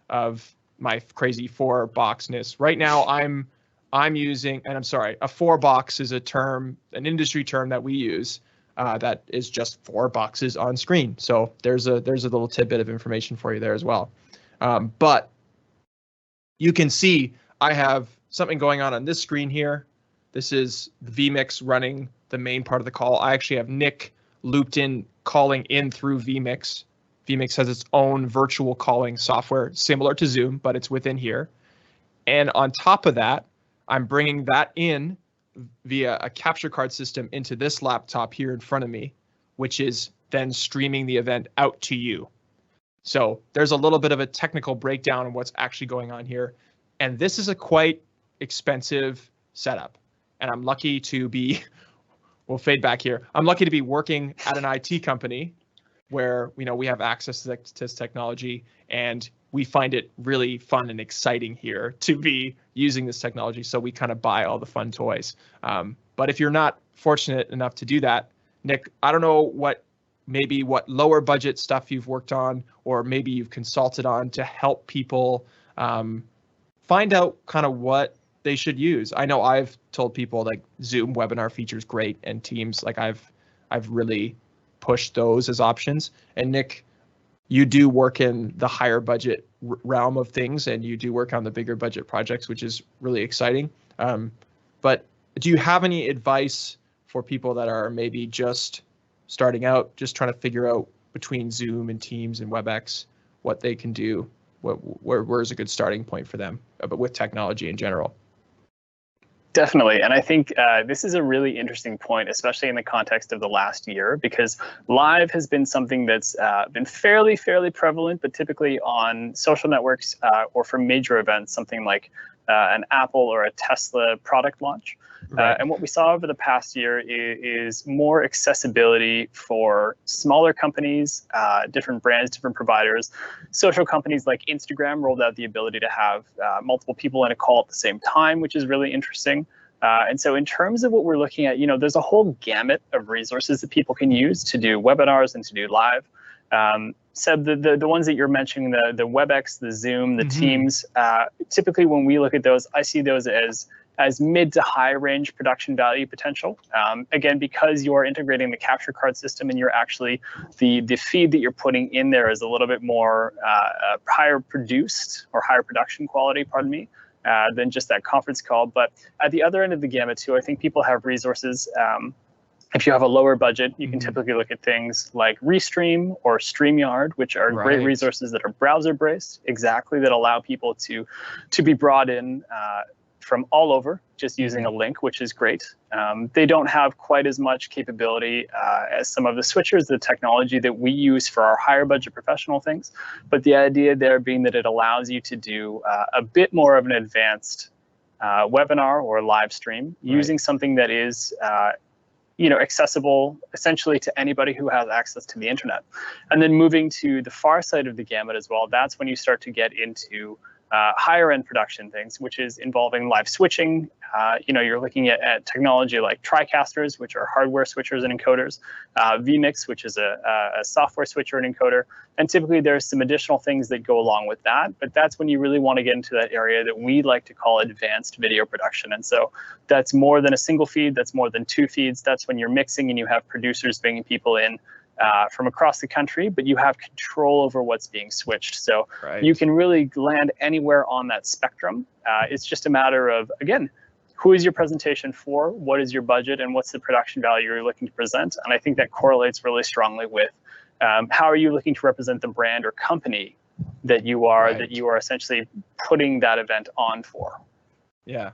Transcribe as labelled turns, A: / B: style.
A: of my crazy 4-boxness. Right now, I'm using, and I'm sorry, a 4-box is a term, an industry term that we use that is just 4 boxes on screen. So there's a little tidbit of information for you there as well. But you can see I have something going on this screen here. This is the vMix running the main part of the call. I actually have Nick looped in, calling in through vMix. vMix has its own virtual calling software similar to Zoom, but it's within here. And on top of that, I'm bringing that in via a capture card system into this laptop here in front of me, which is then streaming the event out to you. So there's a little bit of a technical breakdown on what's actually going on here. And this is a quite expensive setup. And I'm lucky to be, we'll fade back here. I'm lucky to be working at an IT company where we have access to this technology, and we find it really fun and exciting here to be using this technology. So we kind of buy all the fun toys. But if you're not fortunate enough to do that, Nick, I don't know what lower budget stuff you've worked on, or maybe you've consulted on to help people find out kind of what they should use. I know I've told people like Zoom webinar features great, and Teams, like I've really pushed those as options. And Nick, you do work in the higher budget realm of things, and you do work on the bigger budget projects, which is really exciting. But do you have any advice for people that are maybe just starting out, just trying to figure out between Zoom and Teams and WebEx what they can do? Where's a good starting point for them, but with technology in general?
B: Definitely. And I think this is a really interesting point, especially in the context of the last year, because live has been something that's been fairly prevalent, but typically on social networks or for major events, something like an Apple or a Tesla product launch. Right. And what we saw over the past year is more accessibility for smaller companies, different brands, different providers. Social companies like Instagram rolled out the ability to have multiple people in a call at the same time, which is really interesting. And so in terms of what we're looking at, there's a whole gamut of resources that people can use to do webinars and to do live. Seb, the ones that you're mentioning, the WebEx, the Zoom, the Teams, typically when we look at those, I see those as mid to high range production value potential. Again, because you're integrating the capture card system and you're actually, the feed that you're putting in there is a little bit more higher produced or higher production quality, pardon me, than just that conference call. But at the other end of the gamut too, I think people have resources. If you have a lower budget, you can typically look at things like Restream or StreamYard, which are great resources that are browser-based, that allow people to be brought in from all over, just using a link, which is great. They don't have quite as much capability as some of the switchers, the technology that we use for our higher budget professional things. But the idea there being that it allows you to do a bit more of an advanced webinar or live stream using something that is accessible essentially to anybody who has access to the internet. And then moving to the far side of the gamut as well, that's when you start to get into higher end production things, which is involving live switching. You're looking at technology like TriCasters, which are hardware switchers and encoders, vMix, which is a software switcher and encoder. And typically there's some additional things that go along with that, but that's when you really want to get into that area that we like to call advanced video production. And so that's more than a single feed, that's more than 2 feeds. That's when you're mixing and you have producers bringing people in from across the country, but you have control over what's being switched. So you can really land anywhere on that spectrum. It's just a matter of, again, who is your presentation for, what is your budget, and what's the production value you're looking to present? And I think that correlates really strongly with how are you looking to represent the brand or company that you are essentially putting that event on for.
A: Yeah,